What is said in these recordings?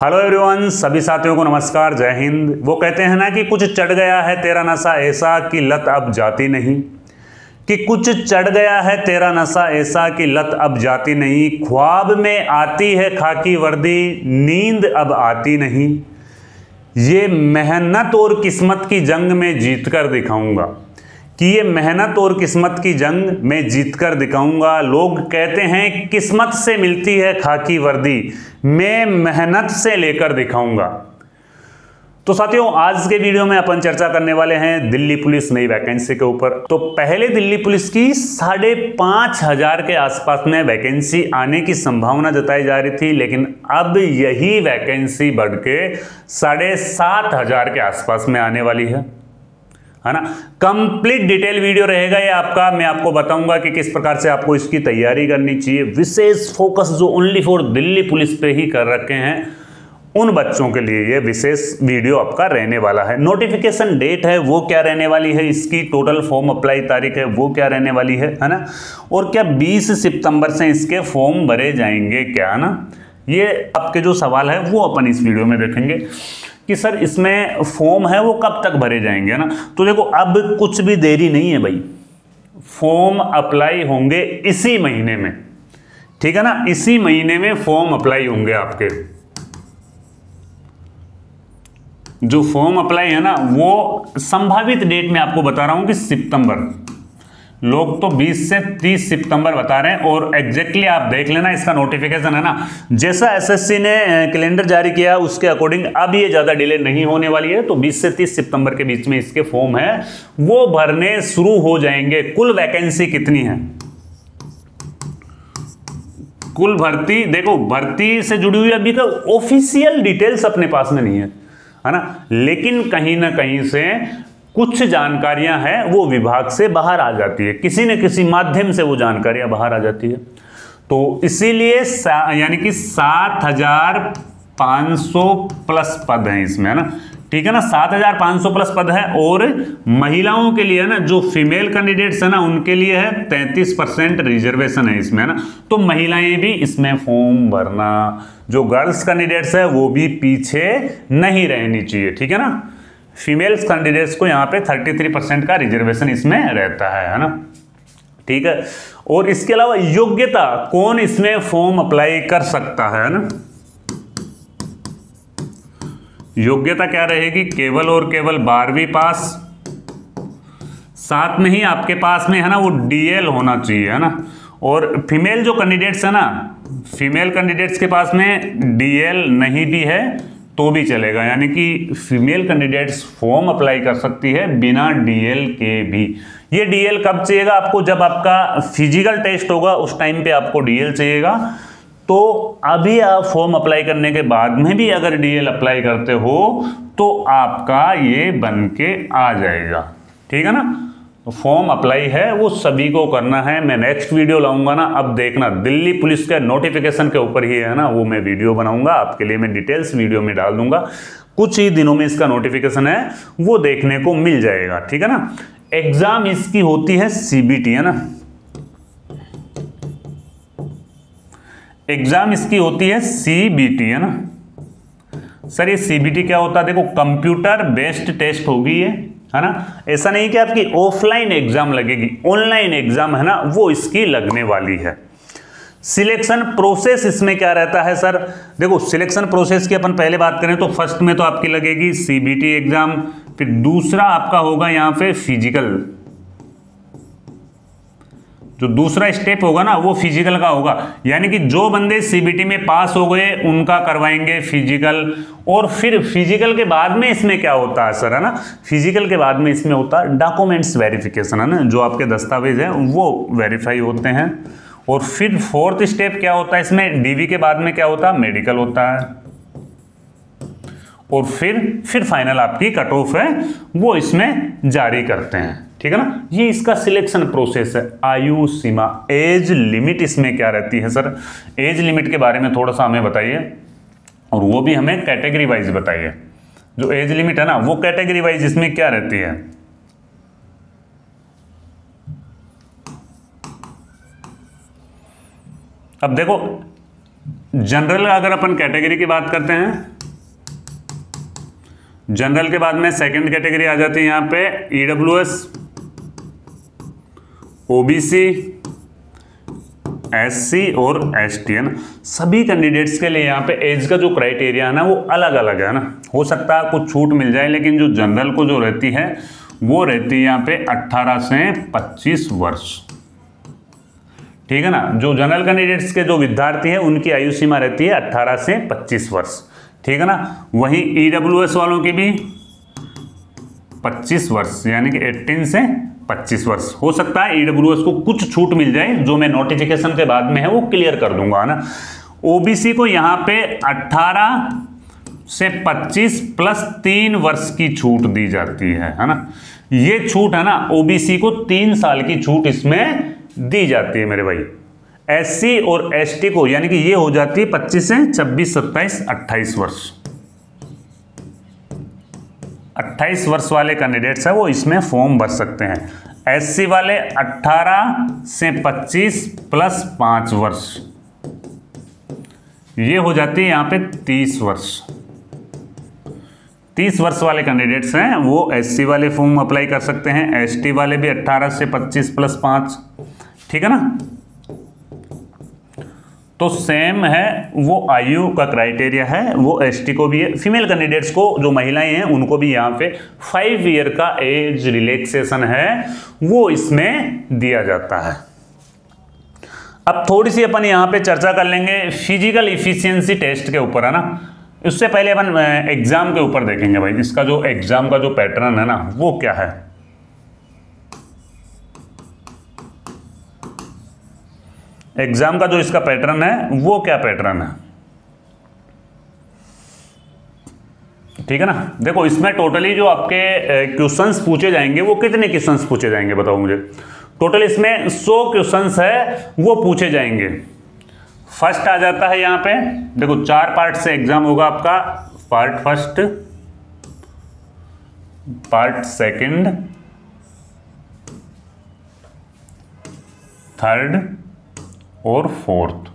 Hello everyone, सभी साथियों को नमस्कार, जय हिंद। वो कहते हैं ना कि कुछ चढ़ गया है तेरा नशा ऐसा कि लत अब जाती नहीं, कि कुछ चढ़ गया है तेरा नशा ऐसा कि लत अब जाती नहीं। ख्वाब में आती है खाकी वर्दी, नींद अब आती नहीं। ये मेहनत और किस्मत की जंग में जीत कर दिखाऊंगा, कि ये मेहनत और किस्मत की जंग में जीत कर दिखाऊंगा। लोग कहते हैं किस्मत से मिलती है खाकी वर्दी, मैं मेहनत से लेकर दिखाऊंगा। तो साथियों, आज के वीडियो में अपन चर्चा करने वाले हैं दिल्ली पुलिस नई वैकेंसी के ऊपर। तो पहले दिल्ली पुलिस की 5,500 के आसपास में वैकेंसी आने की संभावना जताई जा रही थी, लेकिन अब यही वैकेंसी बढ़ के 7,500 के आसपास में आने वाली है ना। कंप्लीट डिटेल वीडियो रहेगा ये आपका। मैं आपको बताऊंगा कि किस प्रकार से आपको इसकी तैयारी करनी चाहिए। विशेष फोकस जो ओनली फॉर दिल्ली पुलिस पे ही कर रखे हैं, उन बच्चों के लिए ये विशेष वीडियो आपका रहने वाला है। नोटिफिकेशन डेट है वो क्या रहने वाली है, इसकी टोटल फॉर्म अप्लाई तारीख है वो क्या रहने वाली है ना। और क्या 20 सितंबर से इसके फॉर्म भरे जाएंगे क्या ना, ये आपके जो सवाल है वो अपन इस वीडियो में देखेंगे कि सर इसमें फॉर्म है वो कब तक भरे जाएंगे ना। तो देखो, अब कुछ भी देरी नहीं है भाई, फॉर्म अप्लाई होंगे इसी महीने में, ठीक है ना। इसी महीने में फॉर्म अप्लाई होंगे आपके। जो फॉर्म अप्लाई है ना वो संभावित डेट में आपको बता रहा हूं कि सितंबर, लोग तो 20 से 30 सितंबर बता रहे हैं। और एग्जैक्टली आप देख लेना, इसका नोटिफिकेशन है ना, जैसा एसएससी ने कैलेंडर जारी किया उसके अकॉर्डिंग अब ये ज़्यादा डिले नहीं होने वाली है। तो 20 से 30 सितंबर के बीच में इसके फॉर्म है वो भरने शुरू हो जाएंगे। कुल वैकेंसी कितनी है, कुल भर्ती देखो, भर्ती से जुड़ी हुई अभी का ऑफिशियल डिटेल्स अपने पास में नहीं है ना, लेकिन कहीं ना कहीं से कुछ जानकारियां हैं वो विभाग से बाहर आ जाती है, किसी न किसी माध्यम से वो जानकारियां बाहर आ जाती है। तो इसीलिए यानी कि 7,500 प्लस पद हैं इसमें, है ना, ठीक है ना। 7,500 प्लस पद है। और महिलाओं के लिए ना, जो फीमेल कैंडिडेट्स है ना, उनके लिए है 33% रिजर्वेशन है इसमें, है ना। तो महिलाएं भी इसमें फॉर्म भरना, जो गर्ल्स कैंडिडेट्स है वो भी पीछे नहीं रहनी चाहिए, ठीक है ना। फीमेल्स कैंडिडेट्स को यहाँ पे 33% का रिजर्वेशन इसमें रहता है ना, ठीक है। और इसके अलावा योग्यता, कौन इसमें फॉर्म अप्लाई कर सकता है ना, योग्यता क्या रहेगी, केवल और केवल 12वीं पास, साथ में ही आपके पास में है ना वो डीएल होना चाहिए, है ना। और फीमेल जो कैंडिडेट्स है ना, फीमेल कैंडिडेट्स के पास में डीएल नहीं भी है तो भी चलेगा, यानी कि फीमेल कैंडिडेट्स फॉर्म अप्लाई कर सकती है बिना डीएल के भी। ये डीएल कब चाहिएगा आपको, जब आपका फिजिकल टेस्ट होगा उस टाइम पे आपको डीएल चाहिएगा। तो अभी आप फॉर्म अप्लाई करने के बाद में भी अगर डीएल अप्लाई करते हो तो आपका ये बन के आ जाएगा, ठीक है ना। फॉर्म अप्लाई है वो सभी को करना है। मैं नेक्स्ट वीडियो लाऊंगा ना, अब देखना, दिल्ली पुलिस के नोटिफिकेशन के ऊपर ही है ना, वो मैं वीडियो बनाऊंगा आपके लिए, मैं डिटेल्स वीडियो में डाल दूंगा। कुछ ही दिनों में इसका नोटिफिकेशन है वो देखने को मिल जाएगा, ठीक है ना। एग्जाम इसकी होती है सीबीटी, है ना, एग्जाम इसकी होती है सीबीटी, है ना। सर ये सीबीटी क्या होता है, देखो कंप्यूटर बेस्ड टेस्ट होगी ये, है ना। ऐसा नहीं कि आपकी ऑफलाइन एग्जाम लगेगी, ऑनलाइन एग्जाम है ना वो इसकी लगने वाली है। सिलेक्शन प्रोसेस इसमें क्या रहता है सर, देखो सिलेक्शन प्रोसेस की अपन पहले बात करें तो फर्स्ट में तो आपकी लगेगी सीबीटी एग्जाम, फिर दूसरा आपका होगा यहाँ पे फिजिकल, जो दूसरा स्टेप होगा ना वो फिजिकल का होगा, यानी कि जो बंदे सीबीटी में पास हो गए उनका करवाएंगे फिजिकल। और फिर फिजिकल के बाद में इसमें क्या होता है सर, है ना, फिजिकल के बाद में इसमें होता है डॉक्यूमेंट्स वेरिफिकेशन, है ना, जो आपके दस्तावेज हैं वो वेरीफाई होते हैं। और फिर फोर्थ स्टेप क्या होता है इसमें, डीवी के बाद में क्या होता है, मेडिकल होता है। और फिर फाइनल आपकी कट ऑफ है वो इसमें जारी करते हैं, ठीक है ना। ये इसका सिलेक्शन प्रोसेस है। आयु सीमा, एज लिमिट इसमें क्या रहती है सर, एज लिमिट के बारे में थोड़ा सा हमें बताइए, और वो भी हमें कैटेगरी वाइज बताइए। जो एज लिमिट है ना वो कैटेगरी वाइज इसमें क्या रहती है। अब देखो जनरल अगर अपन कैटेगरी की बात करते हैं, जनरल के बाद में सेकंड कैटेगरी आ जाती है यहाँ पे ईडब्ल्यूएस, ओबीसी, एससी और एसटी, है ना। सभी कैंडिडेट्स के लिए यहाँ पे एज का जो क्राइटेरिया है ना वो अलग अलग है ना। हो सकता है कुछ छूट मिल जाए, लेकिन जो जनरल को जो रहती है वो रहती है यहाँ पे 18 से 25 वर्ष, ठीक है ना। जो जनरल कैंडिडेट्स के जो विद्यार्थी हैं उनकी आयु सीमा रहती है 18 से 25 वर्ष, ठीक है ना। वहीं ईडब्ल्यूएस वालों की भी 25 वर्ष, यानी कि 18 से 25 वर्ष। हो सकता है ईडब्ल्यूएस को कुछ छूट मिल जाए, जो मैं नोटिफिकेशन के बाद में है वो क्लियर कर दूंगा, है ना। ओबीसी को यहाँ पे 18 से 25 प्लस 3 वर्ष की छूट दी जाती है ना। ये छूट है ना, ओबीसी को 3 साल की छूट इसमें दी जाती है मेरे भाई। एससी और एसटी को यानी कि ये हो जाती है 25 से 26, 27, 28 वर्ष। 28 वर्ष वाले कैंडिडेट्स है वो इसमें फॉर्म भर सकते हैं। एससी वाले 18 से 25 प्लस 5 वर्ष, ये हो जाती है यहाँ पे 30 वर्ष। 30 वर्ष वाले कैंडिडेट्स हैं वो एससी वाले फॉर्म अप्लाई कर सकते हैं, एसटी वाले भी 18 से 25 प्लस 5, ठीक है ना। तो सेम है वो आयु का क्राइटेरिया है, वो एसटी को भी है। फीमेल कैंडिडेट्स को, जो महिलाएं हैं उनको भी यहाँ पे 5 ईयर का एज रिलैक्सेशन है वो इसमें दिया जाता है। अब थोड़ी सी अपन यहाँ पे चर्चा कर लेंगे फिजिकल इफिशियंसी टेस्ट के ऊपर, है ना। उससे पहले अपन एग्जाम के ऊपर देखेंगे भाई, इसका जो एग्जाम का जो पैटर्न है ना वो क्या है। एग्जाम का जो इसका पैटर्न है वो क्या पैटर्न है, ठीक है ना। देखो इसमें टोटली जो आपके क्वेश्चंस पूछे जाएंगे वो कितने क्वेश्चंस पूछे जाएंगे बताओ मुझे। टोटल इसमें 100 क्वेश्चंस है वो पूछे जाएंगे। फर्स्ट आ जाता है यहाँ पे, देखो 4 पार्ट से एग्जाम होगा आपका। Part first, part second, third और फोर्थ,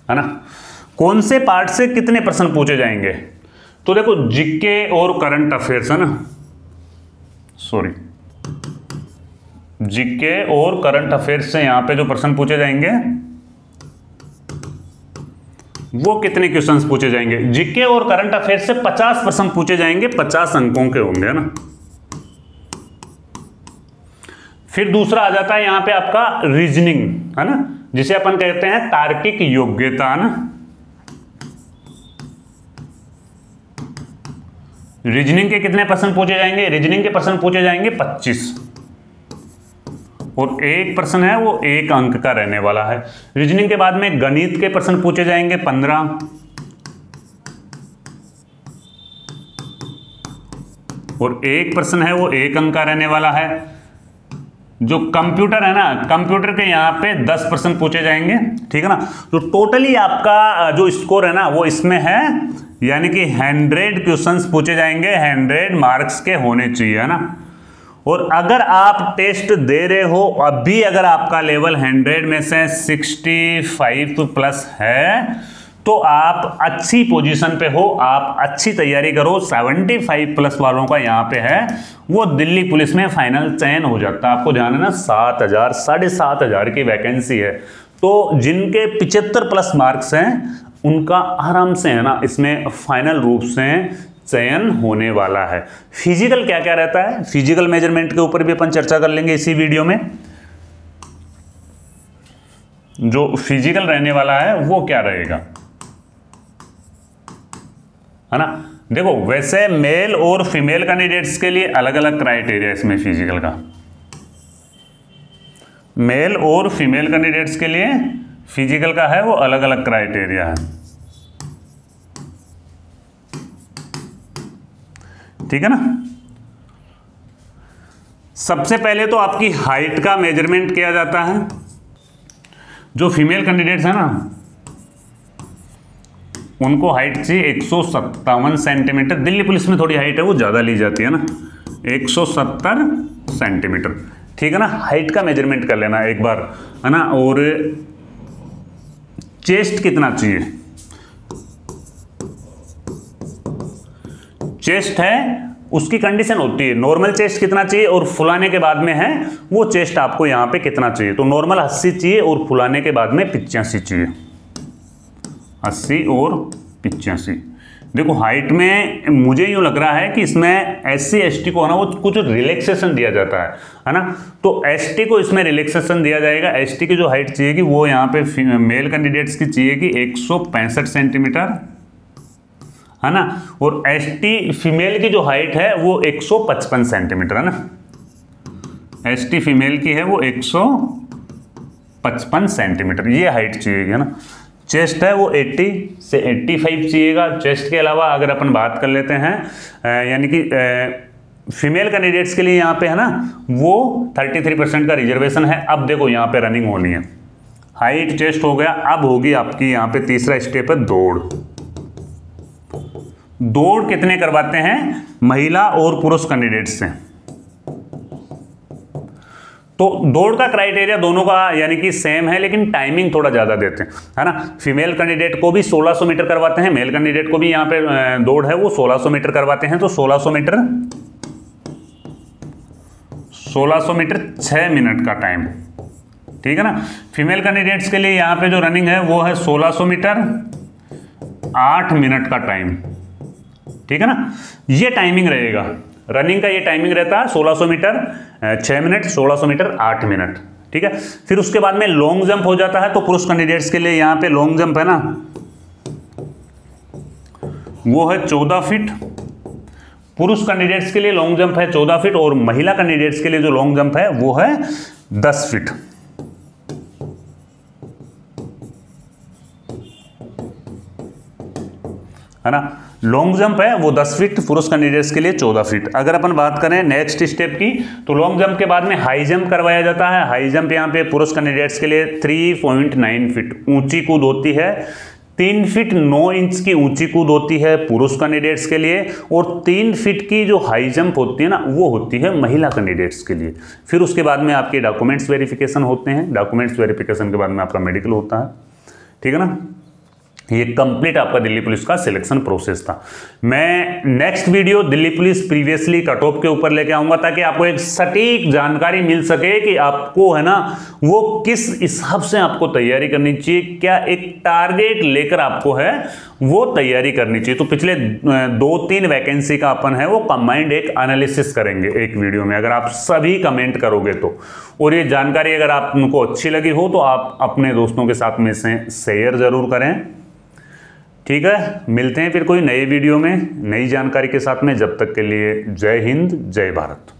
है ना। कौन से पार्ट से कितने प्रश्न पूछे जाएंगे, तो देखो जीके और करंट अफेयर्स, है ना, सॉरी, जीके और करंट अफेयर्स से यहां पे जो प्रश्न पूछे जाएंगे वो कितने क्वेश्चंस पूछे जाएंगे। जीके और करंट अफेयर्स से 50 प्रश्न पूछे जाएंगे, 50 अंकों के होंगे, है ना। फिर दूसरा आ जाता है यहां पे आपका रीजनिंग, है ना, जिसे अपन कहते हैं तार्किक योग्यता, ना। रीजनिंग के कितने प्रश्न पूछे जाएंगे, रीजनिंग के प्रश्न पूछे जाएंगे 25, और एक प्रश्न है वो 1 अंक का रहने वाला है। रीजनिंग के बाद में गणित के प्रश्न पूछे जाएंगे 15, और एक प्रश्न है वो 1 अंक का रहने वाला है। जो कंप्यूटर है ना, कंप्यूटर के यहाँ पे 10 प्रश्न पूछे जाएंगे, ठीक है ना। तो टोटली आपका जो स्कोर है ना वो इसमें है, यानी कि 100 क्वेश्चंस पूछे जाएंगे, 100 मार्क्स के होने चाहिए, है ना। और अगर आप टेस्ट दे रहे हो अभी, अगर आपका लेवल 100 में से 65 प्लस है तो आप अच्छी पोजीशन पे हो, आप अच्छी तैयारी करो। 75 प्लस वालों का यहाँ पे है वो दिल्ली पुलिस में फाइनल चयन हो जाता है। आपको ध्यान है ना, 7,000 7,500 की वैकेंसी है, तो जिनके 75 प्लस मार्क्स हैं उनका आराम से, है ना, इसमें फाइनल रूप से चयन होने वाला है। फिजिकल क्या क्या रहता है, फिजिकल मेजरमेंट के ऊपर भी अपन चर्चा कर लेंगे इसी वीडियो में। जो फिजिकल रहने वाला है वो क्या रहेगा, है ना। देखो वैसे मेल और फीमेल कैंडिडेट्स के लिए अलग अलग क्राइटेरिया इसमें फिजिकल का। मेल और फीमेल कैंडिडेट्स के लिए फिजिकल का है वो अलग अलग क्राइटेरिया है, ठीक है ना। सबसे पहले तो आपकी हाइट का मेजरमेंट किया जाता है। जो फीमेल कैंडिडेट्स है ना उनको हाइट चाहिए 157 सेंटीमीटर। दिल्ली पुलिस में थोड़ी हाइट है वो ज़्यादा ली जाती है ना, 170 सेंटीमीटर। ठीक है ना। हाइट का मेजरमेंट कर लेना एक बार, है ना। और चेस्ट कितना चाहिए, चेस्ट है उसकी कंडीशन होती है नॉर्मल चेस्ट कितना चाहिए और फुलाने के बाद में है वो चेस्ट आपको यहां पे कितना चाहिए। तो नॉर्मल 80 चाहिए और फुलाने के बाद में 85 चाहिए, 80 और 85। देखो हाइट में मुझे यूँ लग रहा है कि इसमें SC ST को ना वो कुछ रिलैक्सेशन दिया जाता है ना। तो ST को इसमें रिलैक्सेशन दिया जाएगा। ST की जो हाइट चाहिए कि वो यहाँ पे मेल कैंडिडेट्स की चाहिए कि 165 सेंटीमीटर, है ना। और ST फीमेल की जो हाइट है वो 155 सेंटीमीटर, है ना। ST फीमेल की है वो 155 सेंटीमीटर, ये हाइट चाहिए, है ना। चेस्ट है वो 80 से 85 चाहिएगा। चेस्ट के अलावा अगर अपन बात कर लेते हैं यानी कि फीमेल कैंडिडेट्स के लिए यहाँ पे है ना वो 33% का रिजर्वेशन है। अब देखो यहाँ पे रनिंग होनी है, हाइट चेस्ट हो गया, अब होगी आपकी यहाँ पे तीसरा स्टेप है दौड़। दौड़ कितने करवाते हैं महिला और पुरुष कैंडिडेट से। तो दौड़ का क्राइटेरिया दोनों का यानी कि सेम है लेकिन टाइमिंग थोड़ा ज़्यादा देते हैं, है ना। फीमेल कैंडिडेट को भी 1600 मीटर करवाते हैं, मेल कैंडिडेट को भी यहाँ पे दौड़ है वो 1600 मीटर करवाते हैं। तो 1600 मीटर 6 मिनट का टाइम, ठीक है ना। फीमेल कैंडिडेट्स के लिए यहाँ पे जो रनिंग है वो है 1600 मीटर 8 मिनट का टाइम, ठीक है ना। ये टाइमिंग रहेगा रनिंग का, ये टाइमिंग रहता है 1600 मीटर 6 मिनट, 1600 मीटर 8 मिनट, ठीक है। फिर उसके बाद में लॉन्ग जंप हो जाता है। तो पुरुष कैंडिडेट्स के लिए यहाँ पे लॉन्ग जंप है ना वो है 14 फीट। पुरुष कैंडिडेट्स के लिए लॉन्ग जंप है 14 फीट और महिला कैंडिडेट्स के लिए जो लॉन्ग जंप है वो है 10 फीट, है ना। लॉन्ग जंप है वो 10 फीट, पुरुष कैंडिडेट्स के लिए 14 फीट। अगर अपन बात करें नेक्स्ट स्टेप की तो लॉन्ग जंप के बाद में हाई जंप करवाया जाता है। हाई जंप यहाँ पे पुरुष कैंडिडेट्स के लिए 3.9 फीट ऊंची कूद होती है, 3 फीट 9 इंच की ऊंची कूद होती है पुरुष कैंडिडेट्स के लिए, और 3 फीट की जो हाई जंप होती है ना वो होती है महिला कैंडिडेट्स के लिए। फिर उसके बाद में आपके डॉक्यूमेंट्स वेरिफिकेशन होते हैं, डॉक्यूमेंट्स वेरिफिकेशन के बाद में आपका मेडिकल होता है, ठीक है ना। ये कंप्लीट आपका दिल्ली पुलिस का सिलेक्शन प्रोसेस था। मैं next video Delhi police previously cut off के ऊपर लेके आऊंगा ताकि आपको एक सटीक जानकारी मिल सके कि आपको है ना वो किस हिसाब से आपको तैयारी करनी चाहिए, क्या एक टारगेट लेकर आपको है वो तैयारी करनी चाहिए। तो पिछले 2-3 वैकेंसी का अपन है वो कंबाइंड एक एनालिसिस करेंगे एक वीडियो में, अगर आप सभी कमेंट करोगे तो। और ये जानकारी अगर आपको अच्छी लगी हो तो आप अपने दोस्तों के साथ में से शेयर जरूर करें, ठीक है। मिलते हैं फिर कोई नए वीडियो में नई जानकारी के साथ में, जब तक के लिए जय हिंद जय भारत।